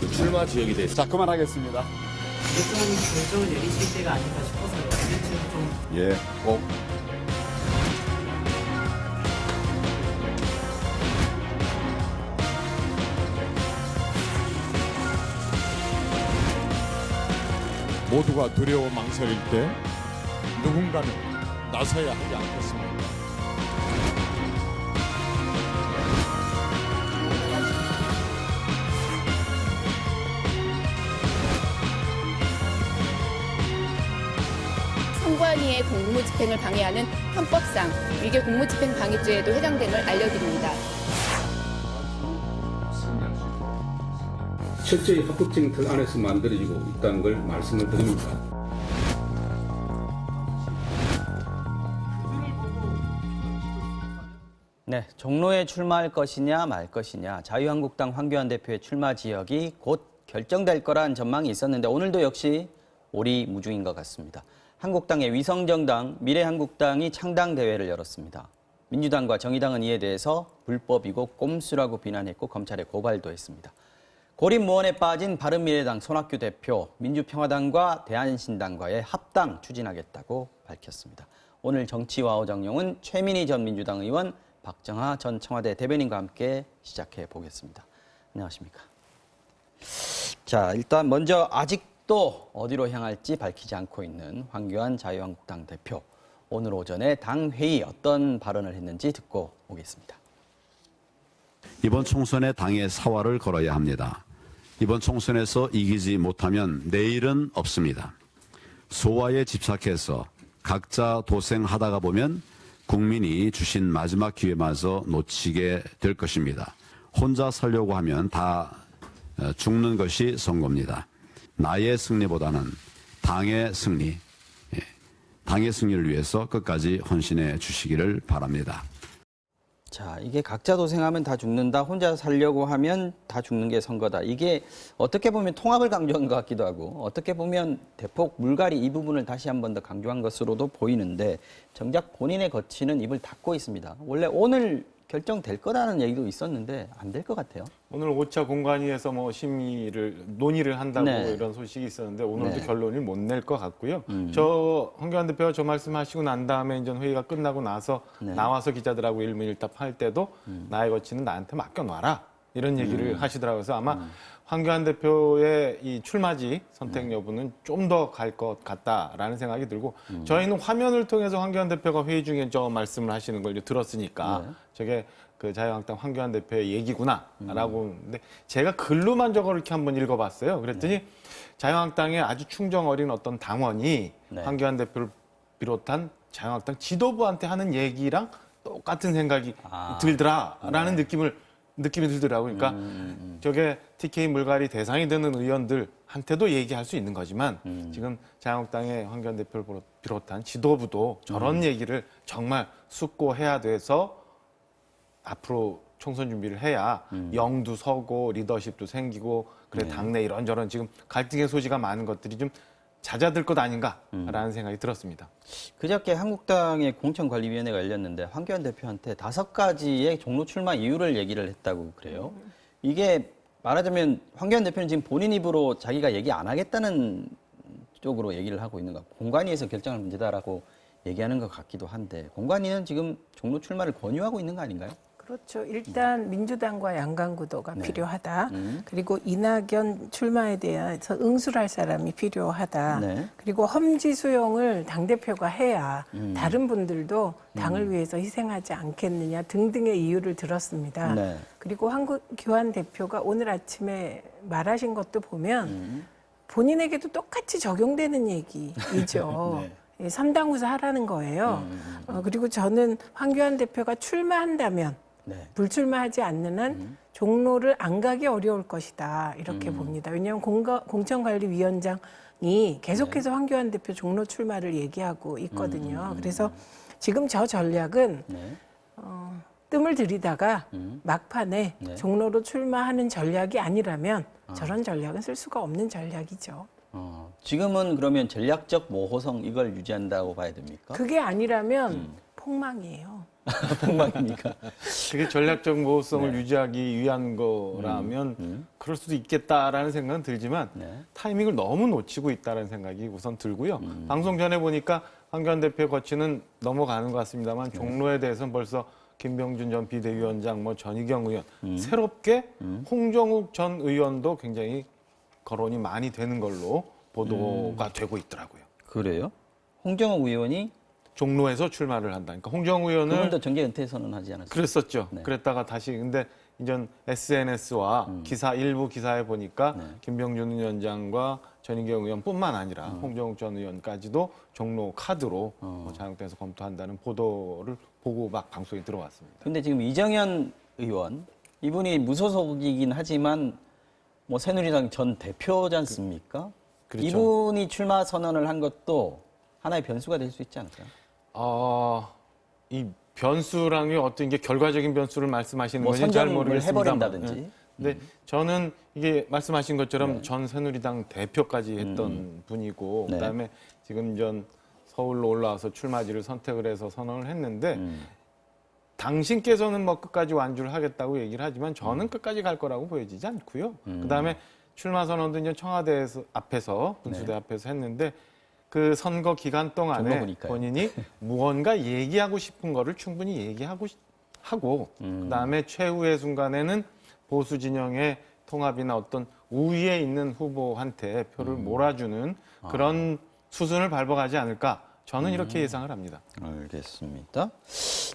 그 출마 지역이 됐습니다. 자, 그만하겠습니다. 좀 결정을 내리실 때가 아닌가 싶어서요. 지금 좀 예, 꼭. 모두가 두려워 망설일 때 누군가는 나서야 하지 않겠습니까? 선관위의 공무집행을 방해하는 헌법상 위계 공무집행 방해죄에도 해당됨을 알려드립니다. 철저히 합법적인 틀 안에서 만들어지고 있다는 걸 말씀을 드립니다. 네, 종로에 출마할 것이냐 말 것이냐 자유한국당 황교안 대표의 출마 지역이 곧 결정될 거란 전망이 있었는데 오늘도 역시 오리무중인 것 같습니다. 한국당의 위성정당 미래한국당이 창당 대회를 열었습니다. 민주당과 정의당은 이에 대해서 불법이고 꼼수라고 비난했고 검찰에 고발도 했습니다. 고립무원에 빠진 바른미래당 손학규 대표, 민주평화당과 대한신당과의 합당 추진하겠다고 밝혔습니다. 오늘 정치와우 정용은 최민희 전 민주당 의원, 박정하 전 청와대 대변인과 함께 시작해 보겠습니다. 안녕하십니까? 자, 일단 먼저 아직도 어디로 향할지 밝히지 않고 있는 황교안 자유한국당 대표. 오늘 오전에 당 회의 어떤 발언을 했는지 듣고 오겠습니다. 이번 총선에 당의 사활을 걸어야 합니다. 이번 총선에서 이기지 못하면 내일은 없습니다. 소화에 집착해서 각자 도생하다가 보면 국민이 주신 마지막 기회마저 놓치게 될 것입니다. 혼자 살려고 하면 다 죽는 것이 선거입니다. 나의 승리보다는 당의 승리, 당의 승리를 위해서 끝까지 헌신해 주시기를 바랍니다. 자, 이게 각자 도생하면 다 죽는다, 혼자 살려고 하면 다 죽는 게 선거다. 이게 어떻게 보면 통합을 강조한 것 같기도 하고 어떻게 보면 대폭 물갈이 이 부분을 다시 한 번 더 강조한 것으로도 보이는데 정작 본인의 거취는 입을 닫고 있습니다. 원래 오늘 결정될 거라는 얘기도 있었는데 안 될 것 같아요. 오늘 5차 공관위에서 논의를 한다고 네. 이런 소식이 있었는데 오늘도 네. 결론을 못 낼 것 같고요. 저 황교안 대표가 저 말씀하시고 난 다음에 이제 회의가 끝나고 나서 네. 나와서 기자들하고 일문일답할 때도 나의 거치는 나한테 맡겨놔라 이런 얘기를 하시더라고요. 그래서 아마 황교안 대표의 이 출마지 선택 여부는 좀 더 갈 것 같다라는 생각이 들고 저희는 화면을 통해서 황교안 대표가 회의 중에 저 말씀을 하시는 걸 들었으니까 네. 저게 그 자유한국당 황교안 대표의 얘기구나라고 근데 제가 글로만 저걸 이렇게 한번 읽어봤어요. 그랬더니 자유한국당의 아주 충정 어린 어떤 당원이 네. 황교안 대표를 비롯한 자유한국당 지도부한테 하는 얘기랑 똑같은 생각이 들더라라는 느낌이 들더라고요. 그러니까 저게 TK 물갈이 대상이 되는 의원들한테도 얘기할 수 있는 거지만 지금 자유한국당의 황교안 대표를 비롯한 지도부도 저런 얘기를 정말 숙고해야 돼서 앞으로 총선 준비를 해야 영도 서고 리더십도 생기고 그래 당내 이런저런 지금 갈등의 소지가 많은 것들이 좀 잦아들 것 아닌가라는 생각이 들었습니다. 그저께 한국당의 공천관리위원회가 열렸는데 황교안 대표한테 5가지의 종로 출마 이유를 얘기를 했다고 그래요. 이게 말하자면 황교안 대표는 지금 본인 입으로 자기가 얘기 안 하겠다는 쪽으로 얘기를 하고 있는가. 공관위에서 결정할 문제다라고 얘기하는 것 같기도 한데 공관위는 지금 종로 출마를 권유하고 있는 거 아닌가요? 그렇죠. 일단 민주당과 양강구도가 네. 필요하다. 그리고 이낙연 출마에 대해서 응수할 사람이 필요하다. 네. 그리고 험지 수용을 당대표가 해야 다른 분들도 당을 위해서 희생하지 않겠느냐 등등의 이유를 들었습니다. 네. 그리고 황교안 대표가 오늘 아침에 말하신 것도 보면 본인에게도 똑같이 적용되는 얘기이죠. 네. 선당후사 하라는 거예요. 그리고 저는 황교안 대표가 출마한다면 네. 불출마하지 않는 한 종로를 안 가기 어려울 것이다 이렇게 봅니다. 왜냐하면 공천관리위원장이 계속해서 황교안 대표 종로 출마를 얘기하고 있거든요. 그래서 지금 저 전략은 네. 뜸을 들이다가 막판에 네. 종로로 출마하는 전략이 아니라면 저런 전략은 쓸 수가 없는 전략이죠. 지금은 그러면 전략적 모호성 이걸 유지한다고 봐야 됩니까? 그게 아니라면 폭망이에요. 폭망입니까? 그게 전략적 모호성을 유지하기 위한 거라면 그럴 수도 있겠다라는 생각은 들지만 타이밍을 너무 놓치고 있다는 생각이 우선 들고요. 방송 전에 보니까 황교안 대표의 거치는 넘어가는 것 같습니다만 종로에 대해서는 벌써 김병준 전 비대위원장, 뭐 전희경 의원, 새롭게 홍정욱 전 의원도 굉장히 거론이 많이 되는 걸로 보도가 되고 있더라고요. 그래요? 홍정욱 의원이 종로에서 출마를 한다. 그러니까 홍정욱 의원은 그분도 정계 은퇴 선언하지 않았어요? 그랬었죠. 네. 그랬다가 다시 근데 이전 SNS와 기사 일부 기사에 보니까 김병준 위원장과 전희경 의원뿐만 아니라 홍정욱 전 의원까지도 종로 카드로 자유한국당에서 검토한다는 보도를 보고 막 방송에 들어왔습니다. 근데 지금 이정현 의원 이분이 무소속이긴 하지만 뭐 새누리당 전 대표지 않습니까? 그렇죠. 이분이 출마 선언을 한 것도 하나의 변수가 될 수 있지 않을까요? 이 변수랑이 어떤 게 결과적인 변수를 말씀하시는 뭐 건지 잘 선점을 모르겠습니다만. 해버린다든지. 근데 저는 이게 말씀하신 것처럼 전 새누리당 대표까지 했던 분이고 네. 그다음에 지금 전 서울로 올라와서 출마지를 선택을 해서 선언을 했는데 당신께서는 뭐 끝까지 완주를 하겠다고 얘기를 하지만 저는 끝까지 갈 거라고 보여지지 않고요. 그다음에 출마 선언도 이제 청와대에서 앞에서 분수대 앞에서 했는데 그 선거 기간 동안에 본인이 무언가 얘기하고 싶은 거를 충분히 얘기하고 하고 그다음에 최후의 순간에는 보수 진영의 통합이나 어떤 우위에 있는 후보한테 표를 몰아주는 그런 수순을 밟아가지 않을까 저는 이렇게 예상을 합니다. 알겠습니다.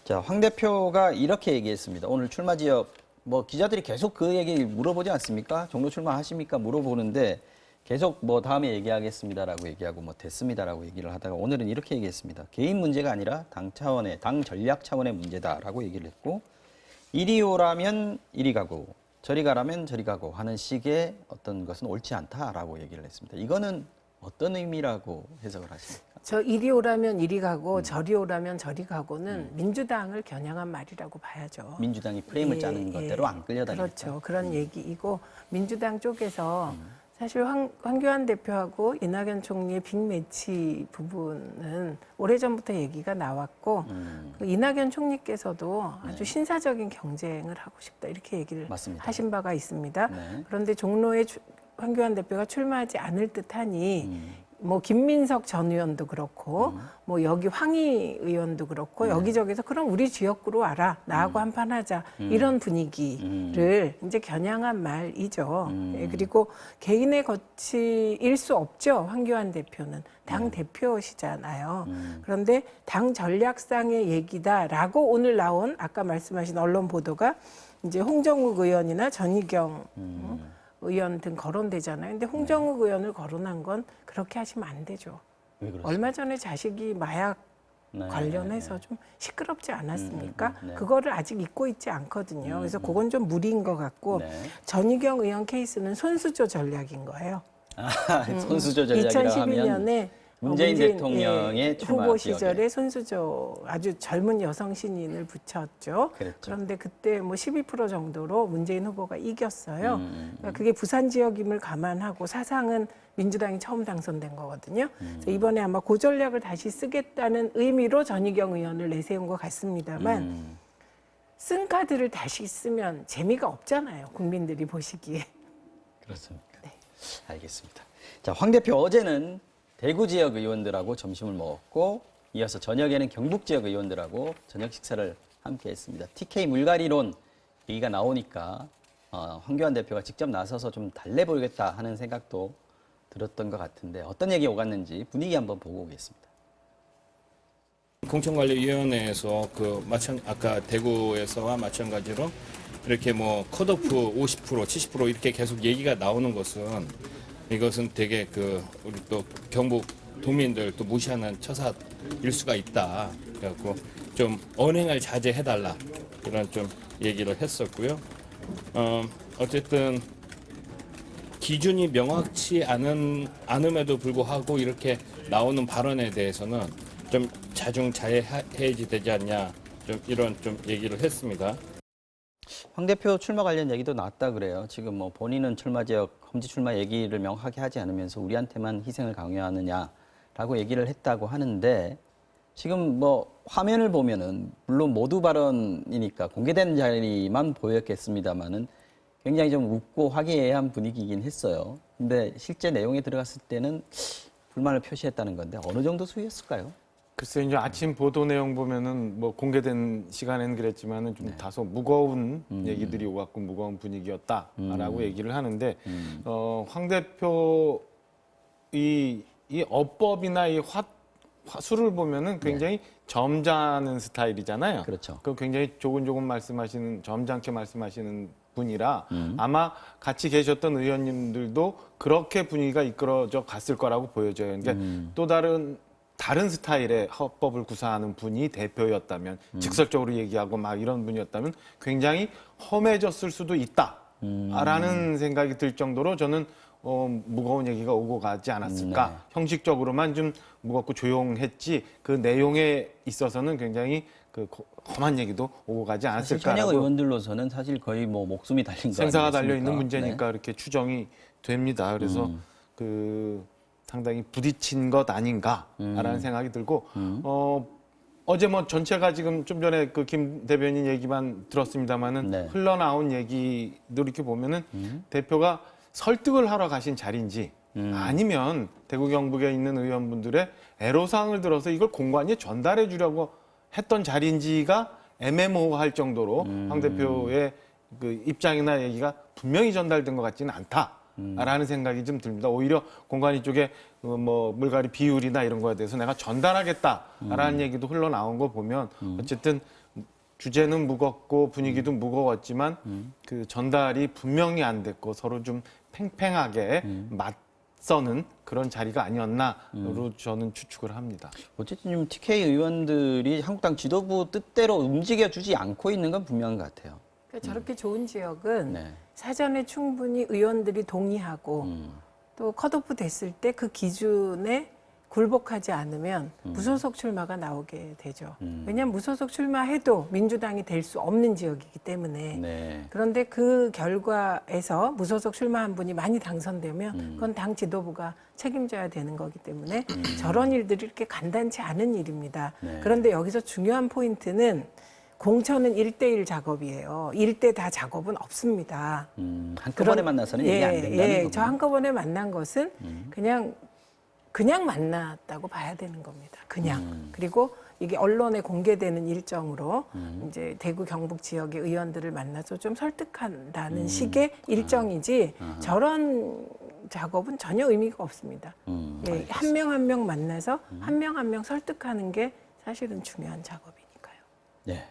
자, 황 대표가 이렇게 얘기했습니다. 오늘 출마 지역 뭐 기자들이 계속 그 얘기 물어보지 않습니까? 종로 출마하십니까? 물어보는데 계속 뭐 다음에 얘기하겠습니다라고 얘기하고 뭐 됐습니다라고 얘기를 하다가 오늘은 이렇게 얘기했습니다. 개인 문제가 아니라 당 차원의 당 전략 차원의 문제다라고 얘기를 했고 이리 오라면 이리 가고 저리 가라면 저리 가고 하는 식의 어떤 것은 옳지 않다라고 얘기를 했습니다. 이거는 어떤 의미라고 해석을 하십니까? 저 이리 오라면 이리 가고 저리 오라면 저리 가고는 민주당을 겨냥한 말이라고 봐야죠. 민주당이 프레임을 짜는 것대로 안 끌려다니니까. 그렇죠. 그런 얘기이고 민주당 쪽에서 사실 황교안 대표하고 이낙연 총리의 빅매치 부분은 오래전부터 얘기가 나왔고 그 이낙연 총리께서도 아주 신사적인 경쟁을 하고 싶다 이렇게 얘기를 맞습니다. 하신 바가 있습니다. 네. 그런데 종로에 황교안 대표가 출마하지 않을 듯하니 뭐 김민석 전 의원도 그렇고 뭐 여기 황희 의원도 그렇고 여기저기서 그럼 우리 지역구로 와라 나하고 한판 하자 이런 분위기를 이제 겨냥한 말이죠. 예, 그리고 개인의 거치일 수 없죠. 황교안 대표는 당 대표시잖아요. 그런데 당 전략상의 얘기다라고 오늘 나온 아까 말씀하신 언론 보도가 이제 홍정욱 의원이나 전희경 의원 등 거론되잖아요. 근데 홍정욱 의원을 거론한 건 그렇게 하시면 안 되죠. 왜 그렇습니까? 얼마 전에 자식이 마약 네, 관련해서 좀 시끄럽지 않았습니까? 네. 그거를 아직 잊고 있지 않거든요. 그래서 그건 좀 무리인 것 같고 네. 전희경 의원 케이스는 손수조 전략인 거예요. 선수조 전략이라 하면 2012년에 문재인 대통령의 출마 후보 지역에. 시절에 손수조 아주 젊은 여성 신인을 붙였죠. 그랬죠. 그런데 그때 뭐 12% 정도로 문재인 후보가 이겼어요. 그러니까 그게 부산 지역임을 감안하고 사상은 민주당이 처음 당선된 거거든요. 그래서 이번에 아마 그 전략을 다시 쓰겠다는 의미로 전희경 의원을 내세운 것 같습니다만 쓴 카드를 다시 쓰면 재미가 없잖아요. 국민들이 보시기에. 그렇습니까? 네. 알겠습니다. 자, 황 대표 어제는 대구 지역 의원들하고 점심을 먹었고 이어서 저녁에는 경북 지역 의원들하고 저녁 식사를 함께 했습니다. TK 물갈이론 얘기가 나오니까 황교안 대표가 직접 나서서 좀 달래 보이겠다 하는 생각도 들었던 것 같은데 어떤 얘기 오갔는지 분위기 한번 보고 오겠습니다. 공천관리위원회에서 아까 대구에서와 마찬가지로 이렇게 뭐 컷오프 50%, 70% 이렇게 계속 얘기가 나오는 것은 이것은 되게 우리 또 경북 도민들 또 무시하는 처사일 수가 있다. 그래갖고 좀 언행을 자제해달라 이런 좀 얘기를 했었고요. 어쨌든 기준이 명확치 않음에도 불구하고 이렇게 나오는 발언에 대해서는 좀 자중자애해야지 되지 않냐 좀 이런 좀 얘기를 했습니다. 황 대표 출마 관련 얘기도 나왔다 그래요. 지금 뭐 본인은 출마 지역 험지 출마 얘기를 명확하게 하지 않으면서 우리한테만 희생을 강요하느냐라고 얘기를 했다고 하는데 지금 뭐 화면을 보면은 물론 모두 발언이니까 공개된 자리만 보였겠습니다만은 굉장히 좀 웃고 화기애애한 분위기이긴 했어요. 근데 실제 내용에 들어갔을 때는 불만을 표시했다는 건데 어느 정도 수위였을까요? 글쎄 이제 아침 보도 내용 보면은 뭐 공개된 시간에는 그랬지만은 좀 다소 무거운 얘기들이 오갔고 무거운 분위기였다라고 얘기를 하는데 황 대표 이 어법이나 이 화술을 보면은 굉장히 점잖은 스타일이잖아요. 그렇죠. 그 굉장히 조곤조곤 말씀하시는 점잖게 말씀하시는 분이라 아마 같이 계셨던 의원님들도 그렇게 분위기가 이끌어져 갔을 거라고 보여져요. 그러니까 또 다른 스타일의 헌법을 구사하는 분이 대표였다면 직설적으로 얘기하고 막 이런 분이었다면 굉장히 험해졌을 수도 있다라는 생각이 들 정도로 저는 무거운 얘기가 오고 가지 않았을까. 네. 형식적으로만 좀 무겁고 조용했지 그 내용에 있어서는 굉장히 그 험한 얘기도 오고 가지 사실 않았을까라고. 현역 의원들로서는 사실 거의 뭐 목숨이 달린 거 생사가 아니겠습니까? 달려 있는 문제니까 네. 이렇게 추정이 됩니다. 그래서 그 상당히 부딪힌 것 아닌가라는 생각이 들고 어제 뭐 전체가 지금 좀 전에 그 김 대변인 얘기만 들었습니다만은 네. 흘러나온 얘기도 이렇게 보면은 대표가 설득을 하러 가신 자리인지 아니면 대구 경북에 있는 의원분들의 애로사항을 들어서 이걸 공관위에 전달해 주려고 했던 자리인지가 애매모호할 정도로 황 대표의 그 입장이나 얘기가 분명히 전달된 것 같지는 않다라는 생각이 좀 듭니다. 오히려 공관위 쪽에 뭐 물갈이 비율이나 이런 거에 대해서 내가 전달하겠다라는 얘기도 흘러나온 거 보면 어쨌든 주제는 무겁고 분위기도 무거웠지만 그 전달이 분명히 안 됐고 서로 좀 팽팽하게 맞서는 그런 자리가 아니었나로 저는 추측을 합니다. 어쨌든 좀 TK 의원들이 한국당 지도부 뜻대로 움직여주지 않고 있는 건 분명한 것 같아요. 그러니까 저렇게 좋은 지역은 네. 사전에 충분히 의원들이 동의하고 또 컷오프 됐을 때 그 기준에 굴복하지 않으면 무소속 출마가 나오게 되죠. 왜냐하면 무소속 출마해도 민주당이 될 수 없는 지역이기 때문에. 네. 그런데 그 결과에서 무소속 출마한 분이 많이 당선되면 그건 당 지도부가 책임져야 되는 거기 때문에 저런 일들이 이렇게 간단치 않은 일입니다. 네. 그런데 여기서 중요한 포인트는 공천은 1대1 작업이에요. 1대 다 작업은 없습니다. 한꺼번에 만나서는 얘기 안 된다는 거군요. 저 한꺼번에 만난 것은 그냥 만났다고 봐야 되는 겁니다. 그냥. 그리고 이게 언론에 공개되는 일정으로 이제 대구 경북 지역의 의원들을 만나서 좀 설득한다는 식의 일정이지 저런 작업은 전혀 의미가 없습니다. 예, 한 명 한 명 만나서 한 명 한 명 설득하는 게 사실은 중요한 작업이니까요. 네.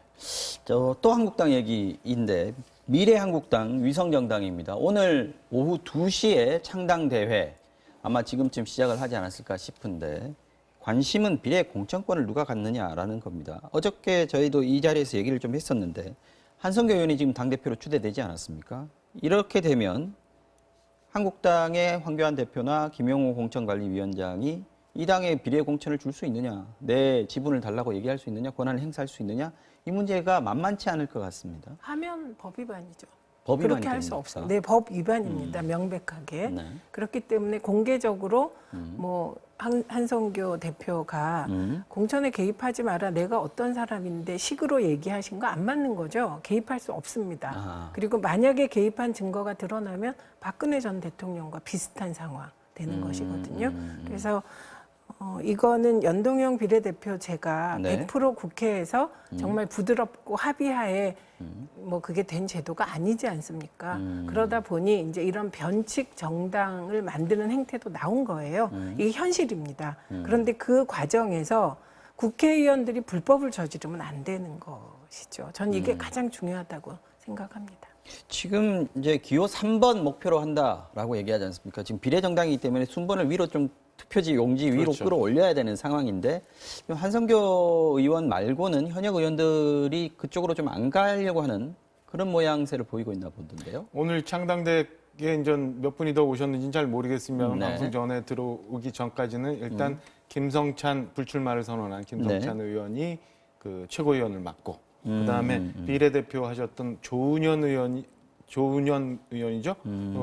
또 한국당 얘기인데 미래한국당 위성정당입니다. 오늘 오후 2시에 창당대회 아마 지금쯤 시작을 하지 않았을까 싶은데 관심은 비례 공천권을 누가 갖느냐라는 겁니다. 어저께 저희도 이 자리에서 얘기를 좀 했었는데 한성교 의원이 지금 당대표로 추대되지 않았습니까? 이렇게 되면 한국당의 황교안 대표나 김용호 공천관리위원장이 이 당에 비례 공천을 줄 수 있느냐, 내 지분을 달라고 얘기할 수 있느냐, 권한을 행사할 수 있느냐, 이 문제가 만만치 않을 것 같습니다. 하면 법 위반이죠. 법 위반이 그렇게 할 수 됩니까? 없어요. 네, 법 위반입니다. 명백하게. 네. 그렇기 때문에 공개적으로 뭐 한성교 대표가 공천에 개입하지 마라. 내가 어떤 사람인데 식으로 얘기하신 거 안 맞는 거죠. 개입할 수 없습니다. 아. 그리고 만약에 개입한 증거가 드러나면 박근혜 전 대통령과 비슷한 상황 되는 것이거든요. 그래서 이거는 연동형 비례대표제가 네. 100% 국회에서 정말 부드럽고 합의하에 뭐 그게 된 제도가 아니지 않습니까? 그러다 보니 이제 이런 변칙 정당을 만드는 행태도 나온 거예요. 이게 현실입니다. 그런데 그 과정에서 국회의원들이 불법을 저지르면 안 되는 것이죠. 전 이게 가장 중요하다고 생각합니다. 지금 이제 기호 3번 목표로 한다라고 얘기하지 않습니까? 지금 비례정당이기 때문에 순번을 위로 좀 투표지 용지 위로 그렇죠. 끌어올려야 되는 상황인데 한성교 의원 말고는 현역 의원들이 그쪽으로 좀 안 가려고 하는 그런 모양새를 보이고 있나 보던데요. 오늘 창당대에 이제 몇 분이 더 오셨는지는 잘 모르겠으면 네. 방송 전에 들어오기 전까지는 일단 김성찬 불출마를 선언한 김성찬 네. 의원이 그 최고위원을 맡고 그다음에 비례대표 하셨던 조은현 의원이죠.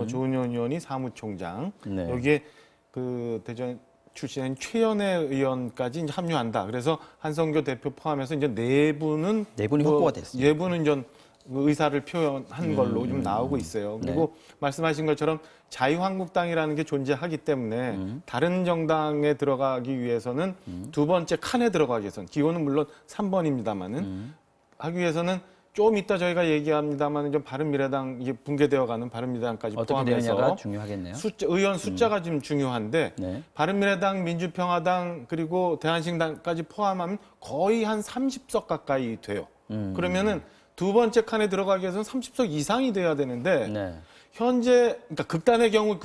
조은현 의원이 사무총장. 네. 여기에 그 대전 출신인 최연애 의원까지 이제 합류한다. 그래서 한성교 대표 포함해서 이제 네 분이 확보가 됐습니다. 네 분은 전 의사를 표현한 걸로 좀 나오고 있어요. 그리고 말씀하신 것처럼 자유한국당이라는 게 존재하기 때문에 다른 정당에 들어가기 위해서는 두 번째 칸에 들어가기 위해서는 기호는 물론 3번입니다만은 하기 위해서는 좀 이따 저희가 얘기합니다만 좀 바른미래당 이게 붕괴되어가는 바른미래당까지 어떻게 되느냐가 포함해서 중요하겠네요. 의원 숫자가 좀 중요한데 네. 바른미래당, 민주평화당 그리고 대한신당까지 포함하면 거의 한 30석 가까이 돼요. 그러면은 두 번째 칸에 들어가기 위해서는 30석 이상이 돼야 되는데 네. 현재 그러니까 극단의 경우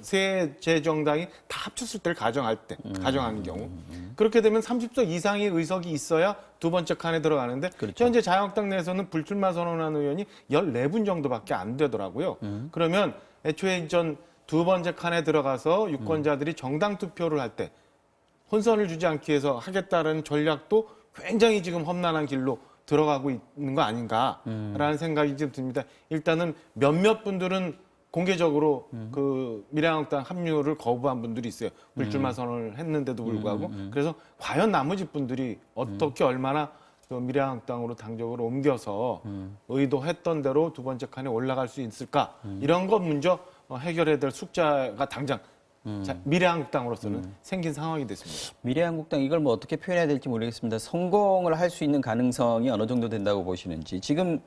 세 재정당이 다 합쳤을 때를 가정할 때 가정하는 경우 그렇게 되면 30석 이상의 의석이 있어야 두 번째 칸에 들어가는데 그렇죠. 현재 자유한국당 내에서는 불출마 선언한 의원이 14분 정도밖에 안 되더라고요. 그러면 애초에 전 두 번째 칸에 들어가서 유권자들이 정당 투표를 할 때 혼선을 주지 않기 위해서 하겠다는 전략도 굉장히 지금 험난한 길로 들어가고 있는 거 아닌가라는 생각이 좀 듭니다. 일단은 몇몇 분들은 공개적으로 그 미래한국당 합류를 거부한 분들이 있어요. 불출마 선언을 했는데도 불구하고. 그래서 과연 나머지 분들이 어떻게 얼마나 그 미래한국당으로 당적으로 옮겨서 의도했던 대로 두 번째 칸에 올라갈 수 있을까? 이런 것 먼저 해결해야 될 숙제가 당장 미래한국당으로서는 생긴 상황이 됐습니다. 미래한국당 이걸 뭐 어떻게 표현해야 될지 모르겠습니다. 성공을 할 수 있는 가능성이 어느 정도 된다고 보시는지. 지금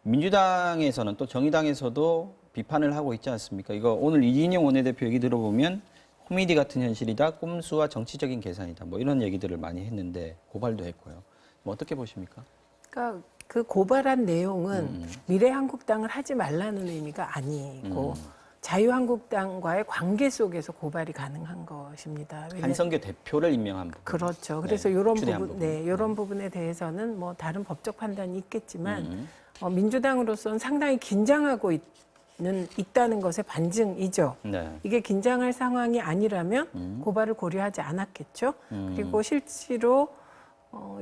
민주당에서는 또 정의당에서도 비판을 하고 있지 않습니까? 이거 오늘 이진영 원내대표 얘기 들어보면 코미디 같은 현실이다, 꼼수와 정치적인 계산이다, 뭐 이런 얘기들을 많이 했는데 고발도 했고요. 뭐 어떻게 보십니까? 그러니까 그 고발한 내용은 미래한국당을 하지 말라는 의미가 아니고 자유한국당과의 관계 속에서 고발이 가능한 것입니다. 한성교 대표를 임명한 부분. 그렇죠. 그래서 네, 이런 추대한 부분, 네, 이런 부분에 대해서는 뭐 다른 법적 판단이 있겠지만 민주당으로서는 상당히 긴장하고 있다는 것의 반증이죠. 네. 이게 긴장할 상황이 아니라면 고발을 고려하지 않았겠죠. 그리고 실제로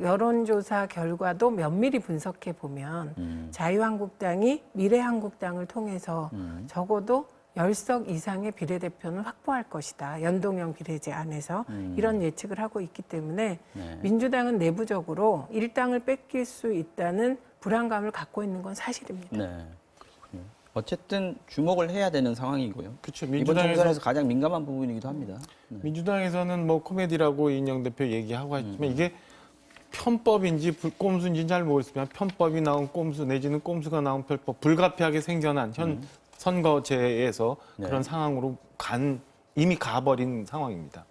여론조사 결과도 면밀히 분석해 보면 자유한국당이 미래한국당을 통해서 적어도 10석 이상의 비례대표는 확보할 것이다. 연동형 비례제 안에서 이런 예측을 하고 있기 때문에 네. 민주당은 내부적으로 일당을 뺏길 수 있다는 불안감을 갖고 있는 건 사실입니다. 네. 그렇군요. 어쨌든 주목을 해야 되는 상황이고요. 그렇죠. 이번 총선에서 가장 민감한 부분이기도 합니다. 네. 민주당에서는 뭐 코미디라고 이인영 대표 얘기하고 했지만 이게 편법인지 꼼수인지 잘 모르겠지만 편법이 나온 꼼수 내지는 꼼수가 나온 편법 불가피하게 생겨난 현 선거제에서 네. 그런 상황으로 이미 가버린 상황입니다.